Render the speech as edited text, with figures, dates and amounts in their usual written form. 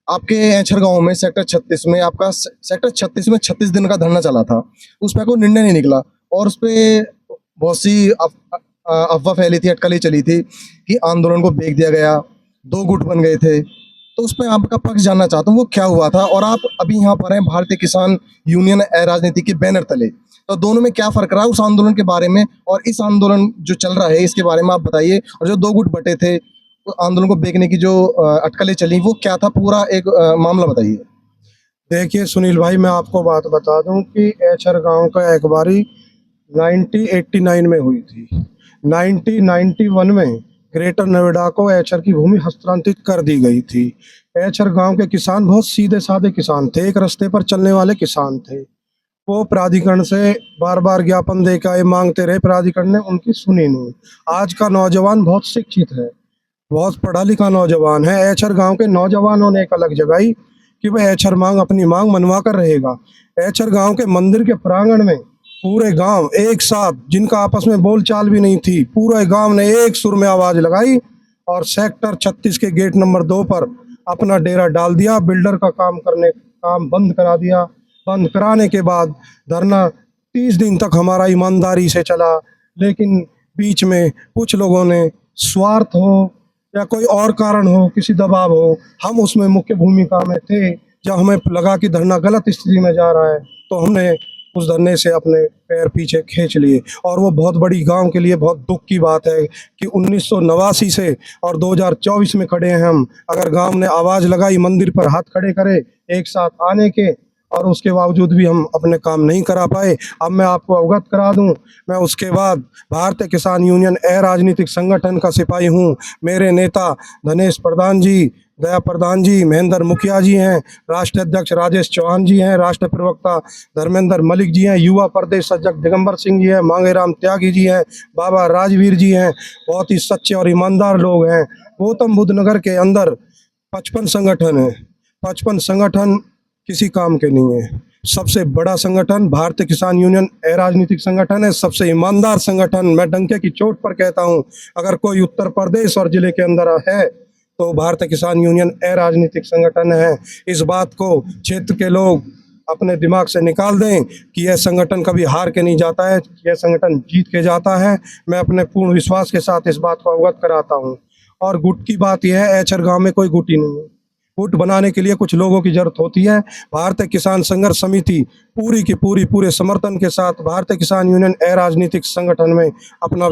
आपके एचर गांव में सेक्टर 36 में आपका सेक्टर 36 में 36 दिन का धरना चला था। उस पर कोई निर्णय नहीं निकला और उस पे बहुत सी अफवाह फैली थी, अटकलें चली थी कि आंदोलन को बेच दिया गया, 2 गुट बन गए थे। तो उस पे आपका पक्ष जानना चाहता हूँ, वो क्या हुआ था? और आप अभी यहाँ पर हैं भारतीय किसान यूनियन राजनीति के बैनर तले, तो दोनों में क्या फ़र्क रहा उस आंदोलन के बारे में और इस आंदोलन जो चल रहा है इसके बारे में आप बताइए। और जो 2 गुट बटे थे, वो आंदोलन को बेचने की जो अटकलें चली, वो क्या था? पूरा एक मामला बताइए। देखिए सुनील भाई, मैं आपको बात बता दूं कि एचर गांव का एक बारी 1989 में हुई थी। 1991 में ग्रेटर नोएडा को एचर की भूमि हस्तांतरित कर दी गई थी। एचर गांव के किसान बहुत सीधे साधे किसान थे, एक रास्ते पर चलने वाले किसान थे। वो प्राधिकरण से बार बार ज्ञापन देकर मांगते रहे, प्राधिकरण ने उनकी सुनी नहीं। आज का नौजवान बहुत शिक्षित है, बहुत पढ़ा लिखा नौजवान है। एचर गांव के नौजवानों ने एक अलग जगाई कि वह एचर अपनी मांग मनवा कर रहेगा। एचर गांव के मंदिर के प्रांगण में पूरे गांव एक साथ, जिनका आपस में बोलचाल भी नहीं थी, पूरे गांव ने एक सुर में आवाज लगाई और सेक्टर 36 के गेट नंबर 2 पर अपना डेरा डाल दिया। बिल्डर का काम बंद करा दिया। बंद कराने के बाद धरना 30 दिन तक हमारा ईमानदारी से चला, लेकिन बीच में कुछ लोगों ने, स्वार्थ हो या कोई और कारण हो, किसी दबाव हो, हम उसमें मुख्य भूमिका में थे। जब हमें लगा कि धरना गलत स्थिति में जा रहा है तो हमने उस धरने से अपने पैर पीछे खींच लिए। और वो बहुत बड़ी गांव के लिए बहुत दुख की बात है कि 1989 से और 2024 में खड़े हैं हम। अगर गांव ने आवाज़ लगाई, मंदिर पर हाथ खड़े करे एक साथ आने के, और उसके बावजूद भी हम अपने काम नहीं करा पाए। अब मैं आपको अवगत करा दूं, मैं उसके बाद भारतीय किसान यूनियन राजनीतिक संगठन का सिपाही हूं। मेरे नेता धनेश प्रधान जी, दया प्रधान जी, महेंद्र मुखिया जी हैं, राष्ट्रीय अध्यक्ष राजेश चौहान जी हैं, राष्ट्रीय प्रवक्ता धर्मेंद्र मलिक जी हैं, युवा प्रदेश अध्यक्ष दिगंबर सिंह जी हैं, मांगेराम त्यागी जी हैं, बाबा राजवीर जी हैं। बहुत ही सच्चे और ईमानदार लोग हैं। गौतम बुद्ध नगर के अंदर 55 संगठन है। 55 संगठन किसी काम के नहीं है। सबसे बड़ा संगठन भारतीय किसान यूनियन राजनीतिक संगठन है, सबसे ईमानदार संगठन। मैं डंके की चोट पर कहता हूं, अगर कोई उत्तर प्रदेश और जिले के अंदर है तो भारतीय किसान यूनियन राजनीतिक संगठन है। इस बात को क्षेत्र के लोग अपने दिमाग से निकाल दें कि यह संगठन कभी हार के नहीं जाता है, यह संगठन जीत के जाता है। मैं अपने पूर्ण विश्वास के साथ इस बात को अवगत कराता हूँ। और गुट की बात यह है, एचर गांव में कोई गुट ही नहीं है। गुट बनाने के लिए कुछ लोगों की जरूरत होती है। भारतीय किसान संघर्ष समिति पूरी की पूरी पूरे समर्थन के साथ भारतीय किसान यूनियन राजनीतिक संगठन में अपना